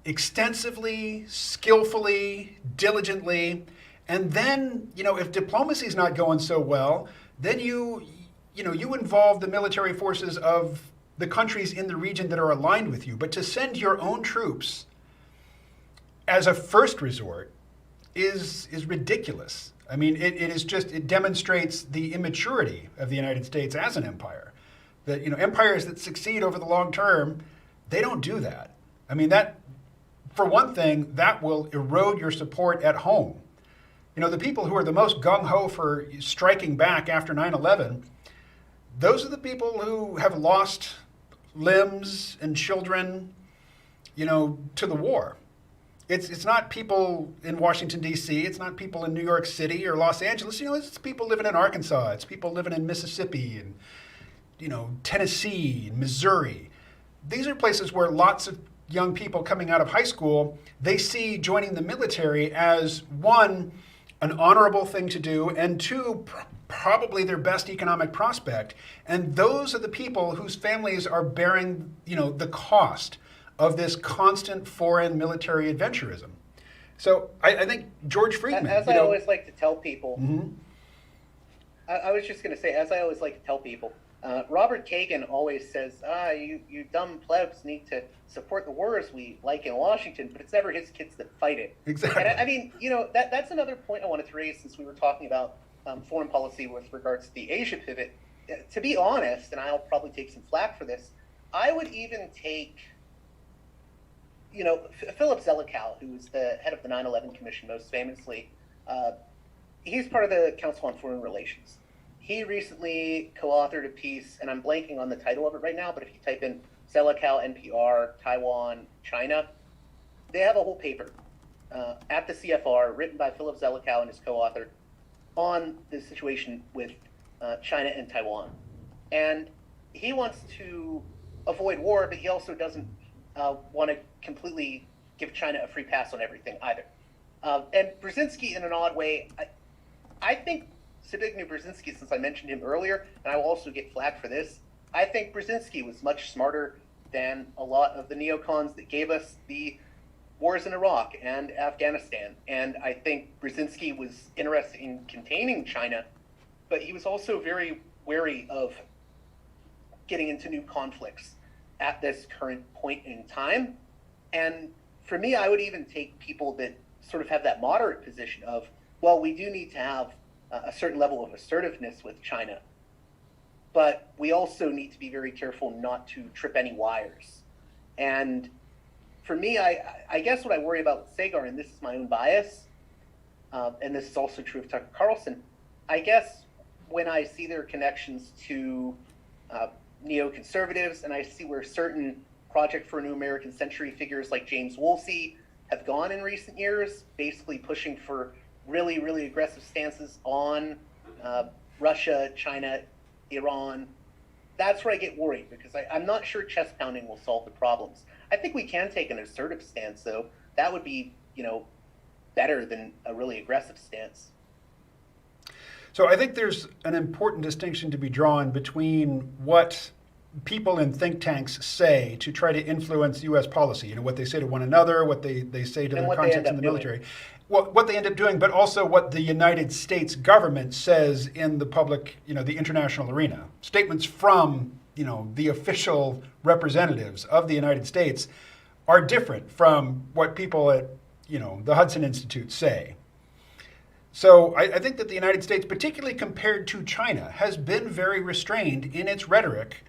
extensively, skillfully, diligently. And then, if diplomacy is not going so well, then you involve the military forces of the countries in the region that are aligned with you. But to send your own troops as a first resort is ridiculous. I mean, it demonstrates the immaturity of the United States as an empire. That, empires that succeed over the long term, they don't do that. I mean, that, for one thing, that will erode your support at home. The people who are the most gung-ho for striking back after 9/11, those are the people who have lost limbs and children, to the war. It's not people in Washington, D.C. It's not people in New York City or Los Angeles. It's people living in Arkansas. It's people living in Mississippi and, Tennessee, Missouri. These are places where lots of young people coming out of high school, they see joining the military as, one, an honorable thing to do, and two, probably their best economic prospect. And those are the people whose families are bearing, the cost of this constant foreign military adventurism. So I think George Friedman... As I always like to tell people, I was just going to say, as I always like to tell people, Robert Kagan always says, you dumb plebs need to support the wars we like in Washington, but it's never his kids that fight it. Exactly. And I mean, that's another point I wanted to raise since we were talking about foreign policy with regards to the Asia pivot. To be honest, and I'll probably take some flack for this, I would even take, Philip Zelikow, who was the head of the 9/11 Commission most famously. He's part of the Council on Foreign Relations. He recently co-authored a piece, and I'm blanking on the title of it right now, but if you type in Zelikow, NPR, Taiwan, China, they have a whole paper at the CFR written by Philip Zelikow and his co-author on the situation with China and Taiwan. And he wants to avoid war, but he also doesn't want to completely give China a free pass on everything either. And Brzezinski, in an odd way, I think Zbigniew Brzezinski, since I mentioned him earlier, and I will also get flack for this, I think Brzezinski was much smarter than a lot of the neocons that gave us the wars in Iraq and Afghanistan. And I think Brzezinski was interested in containing China, but he was also very wary of getting into new conflicts at this current point in time. And for me, I would even take people that sort of have that moderate position of, well, we do need to have a certain level of assertiveness with China, but we also need to be very careful not to trip any wires. And for me, I guess what I worry about with Saagar, and this is my own bias, and this is also true of Tucker Carlson, I guess when I see their connections to neoconservatives, and I see where certain Project for a New American Century figures like James Woolsey have gone in recent years, basically pushing for really, really aggressive stances on Russia, China, Iran. That's where I get worried, because I'm not sure chest pounding will solve the problems. I think we can take an assertive stance, though. That would be, better than a really aggressive stance. So I think there's an important distinction to be drawn between what people in think tanks say to try to influence U.S. policy, what they say to one another, what they say to And their what they contacts end in the up military. What they end up doing, but also what the United States government says in the public, the international arena. Statements from, the official representatives of the United States are different from what people at, the Hudson Institute say. So I think that the United States, particularly compared to China, has been very restrained in its rhetoric.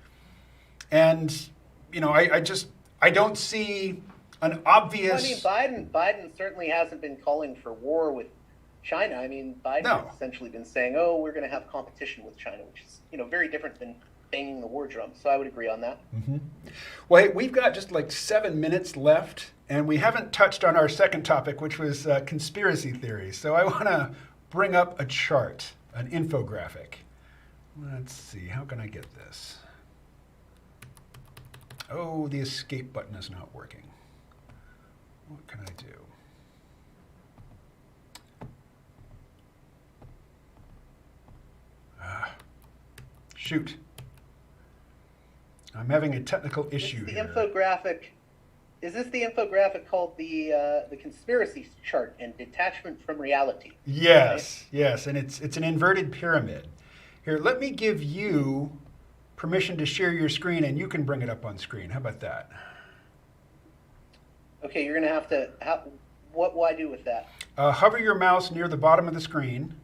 And, I don't see an obvious... Well, I mean, Biden certainly hasn't been calling for war with China. I mean, Biden has essentially been saying, oh, we're going to have competition with China, which is, very different than banging the war drum. So I would agree on that. Mm-hmm. Well, hey, we've got just like 7 minutes left, and we haven't touched on our second topic, which was conspiracy theories. So I want to bring up a chart, an infographic. Let's see, how can I get this? Oh, the escape button is not working. What can I do? Shoot. I'm having a technical issue here. Is this the infographic called the conspiracy chart and detachment from reality? Yes, right? Yes, and it's an inverted pyramid. Here, let me give you permission to share your screen, and you can bring it up on screen. How about that? Okay, you're going to have to... What will I do with that? Hover your mouse near the bottom of the screen,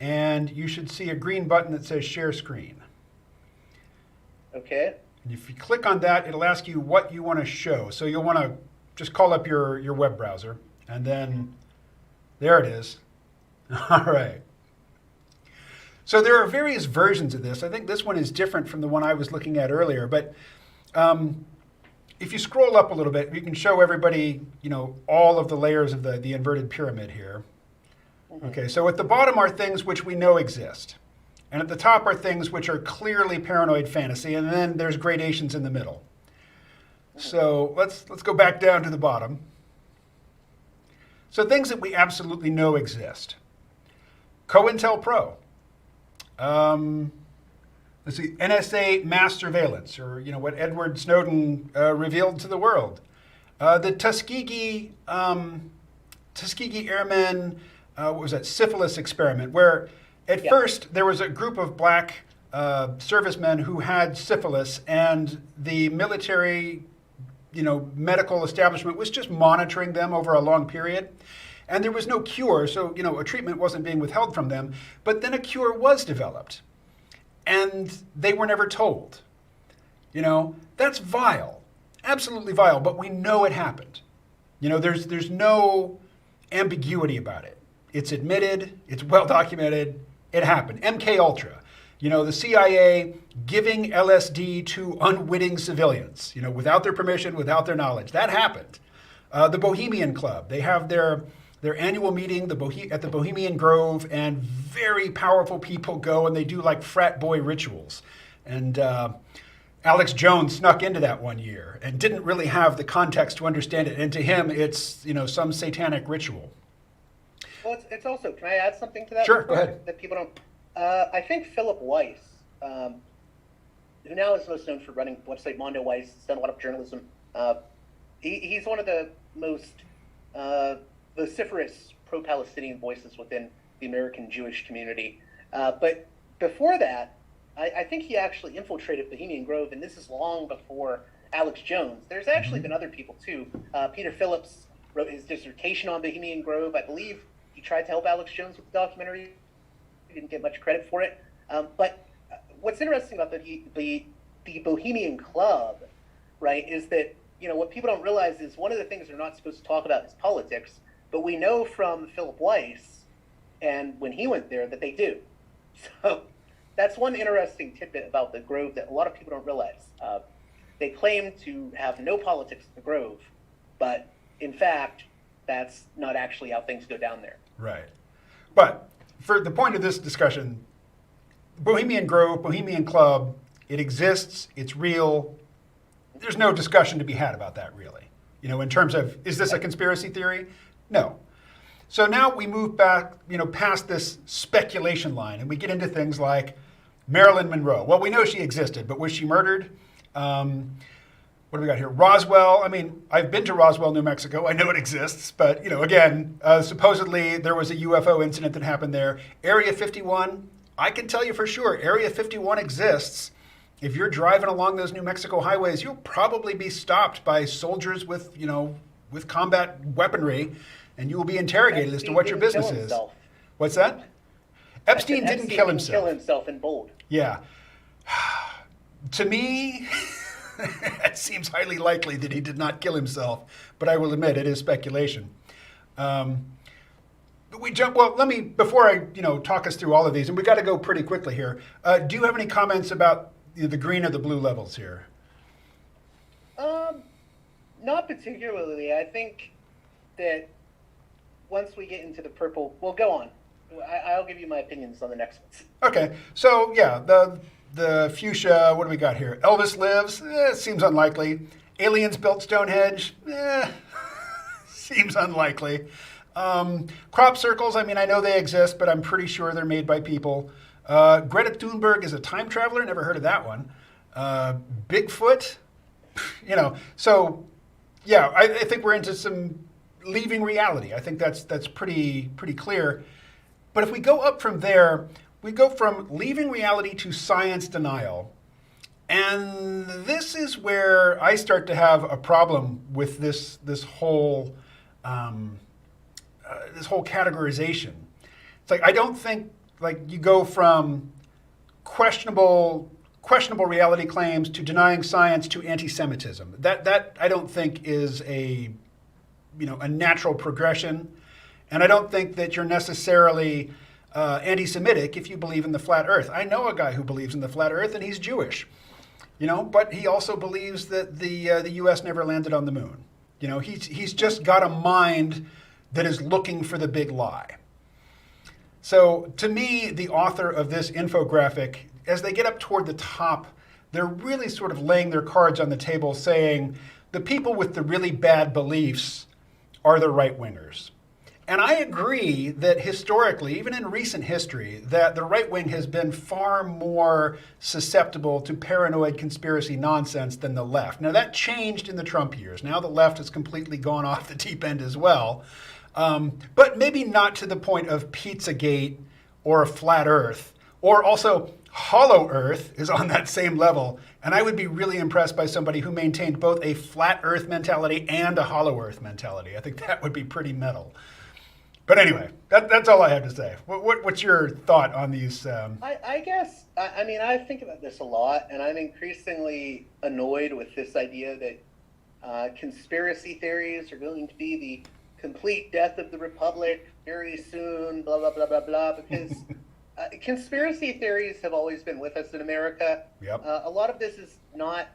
and you should see a green button that says Share Screen. Okay. And if you click on that, it'll ask you what you want to show. So you'll want to just call up your web browser, and then there it is. All right. So there are various versions of this. I think this one is different from the one I was looking at earlier, but if you scroll up a little bit, you can show everybody, all of the layers of the inverted pyramid here. Mm-hmm. Okay, so at the bottom are things which we know exist. And at the top are things which are clearly paranoid fantasy, and then there's gradations in the middle. So let's go back down to the bottom. So things that we absolutely know exist. COINTELPRO. Let's see, NSA mass surveillance, or what Edward Snowden revealed to the world. The Tuskegee Airmen, what was that, syphilis experiment, where At first, there was a group of black servicemen who had syphilis, and the military, medical establishment was just monitoring them over a long period. And there was no cure, so, a treatment wasn't being withheld from them. But then a cure was developed, and they were never told. That's vile, absolutely vile, but we know it happened. There's no ambiguity about it. It's admitted, it's well documented, it happened. MK Ultra, the CIA giving LSD to unwitting civilians, without their permission, without their knowledge. That happened. The Bohemian Club, they have their annual meeting at the Bohemian Grove, and very powerful people go and they do like frat boy rituals. And Alex Jones snuck into that one year and didn't really have the context to understand it. And to him, it's, some satanic ritual. Well, it's also, can I add something to that? Sure, go ahead. That people don't, I think Philip Weiss, who now is most known for running the website Mondo Weiss, has done a lot of journalism. He's one of the most vociferous pro-Palestinian voices within the American Jewish community. But before that, I think he actually infiltrated Bohemian Grove, and this is long before Alex Jones. There's actually been other people too. Peter Phillips wrote his dissertation on Bohemian Grove. I believe he tried to help Alex Jones with the documentary. He didn't get much credit for it. But what's interesting about the Bohemian Club, right, is that, what people don't realize is one of the things they're not supposed to talk about is politics. But we know from Philip Weiss, and when he went there, that they do. So that's one interesting tidbit about the Grove that a lot of people don't realize. They claim to have no politics at the Grove, but in fact, that's not actually how things go down there. Right. But for the point of this discussion, Bohemian Grove, Bohemian Club, it exists, it's real. There's no discussion to be had about that, really. In terms of, is this a conspiracy theory? No. So now we move back, past this speculation line, and we get into things like Marilyn Monroe. Well, we know she existed, but was she murdered? What do we got here? Roswell. I mean, I've been to Roswell, New Mexico. I know it exists, but, again, supposedly there was a UFO incident that happened there. Area 51, I can tell you for sure, Area 51 exists. If you're driving along those New Mexico highways, you'll probably be stopped by soldiers with combat weaponry, and you will be interrogated as to what your business is. What's that? Epstein didn't kill himself. Kill himself in bold. Yeah. To me, it seems highly likely that he did not kill himself, but I will admit it is speculation. Let me, before I, talk us through all of these, and we got to go pretty quickly here. Do you have any comments about the green or the blue levels here? Not particularly. I think that once we get into the purple, well, go on. I'll give you my opinions on the next ones. Okay. So, yeah, the fuchsia, what do we got here? Elvis lives, seems unlikely. Aliens built Stonehenge, seems unlikely. Crop circles, I mean, I know they exist, but I'm pretty sure they're made by people. Greta Thunberg is a time traveler, never heard of that one. Bigfoot, so yeah, I think we're into some leaving reality. I think that's pretty clear. But if we go up from there, we go from leaving reality to science denial. And this is where I start to have a problem with this whole categorization. It's like, I don't think you go from questionable reality claims to denying science to anti-Semitism. That I don't think is a natural progression, and I don't think that you're necessarily anti-Semitic if you believe in the flat Earth. I know a guy who believes in the flat Earth, and he's Jewish, but he also believes that the U.S. never landed on the moon. He's just got a mind that is looking for the big lie. So to me, the author of this infographic, as they get up toward the top, they're really sort of laying their cards on the table saying the people with the really bad beliefs are the right-wingers. And I agree that historically, even in recent history, that the right wing has been far more susceptible to paranoid conspiracy nonsense than the left. Now that changed in the Trump years. Now the left has completely gone off the deep end as well. But maybe not to the point of Pizzagate or a flat Earth, or also hollow Earth is on that same level. And I would be really impressed by somebody who maintained both a flat Earth mentality and a hollow Earth mentality. I think that would be pretty metal. But anyway, that's all I have to say. What's your thought on these? I guess, I mean, I think about this a lot, and I'm increasingly annoyed with this idea that conspiracy theories are going to be the complete death of the Republic very soon, blah, blah, blah, blah, blah, because conspiracy theories have always been with us in America. Yep. A lot of this is not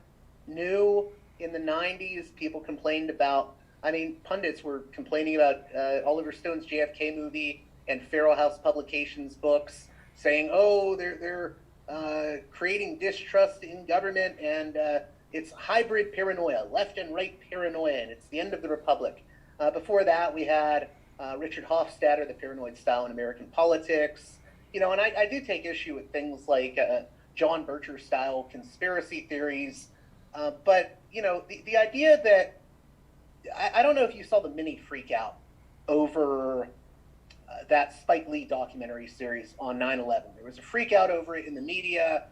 new. In the 90s, people complained about, I mean, pundits were complaining about Oliver Stone's JFK movie and Feral House Publications books, saying, oh, they're creating distrust in government, and it's hybrid paranoia, left and right paranoia, and it's the end of the Republic. Before that, we had Richard Hofstadter, The Paranoid Style in American Politics. You know, and I do take issue with things like John Bircher style conspiracy theories. But, you know, the idea that, I don't know if you saw the mini freak out over that Spike Lee documentary series on 9/11. There was a freak out over it in the media.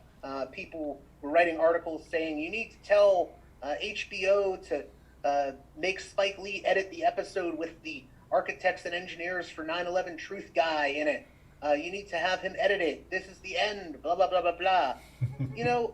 People were writing articles saying, you need to tell HBO to make Spike Lee edit the episode with the architects and engineers for 9/11 Truth guy in it. You need to have him edit it. This is the end, blah, blah, blah, blah, blah. You know,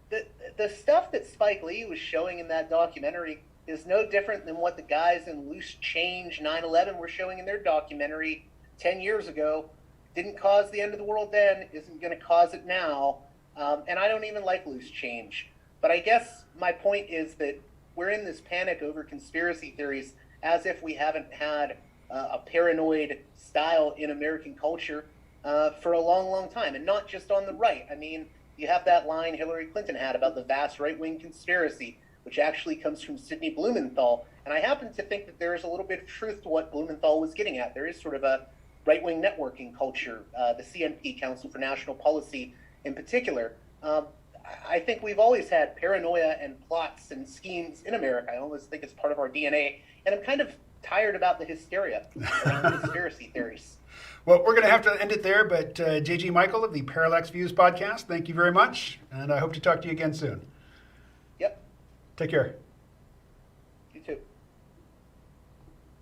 the stuff that Spike Lee was showing in that documentary is no different than what the guys in Loose Change 9/11 were showing in their documentary 10 years ago. Didn't cause the end of the world then, isn't going to cause it now. And I don't even like Loose Change. But I guess my point is that we're in this panic over conspiracy theories as if we haven't had a paranoid style in American culture for a long, long time. And not just on the right. I mean, you have that line Hillary Clinton had about the vast right-wing conspiracy, which actually comes from Sidney Blumenthal. And I happen to think that there is a little bit of truth to what Blumenthal was getting at. There is sort of a right-wing networking culture, the CNP, Council for National Policy in particular. I think we've always had paranoia and plots and schemes in America. I always think it's part of our DNA. And I'm kind of tired about the hysteria around conspiracy theories. Well, we're going to have to end it there, but J.G. Michael of the Parallax Views podcast, thank you very much, and I hope to talk to you again soon. Yep. Take care.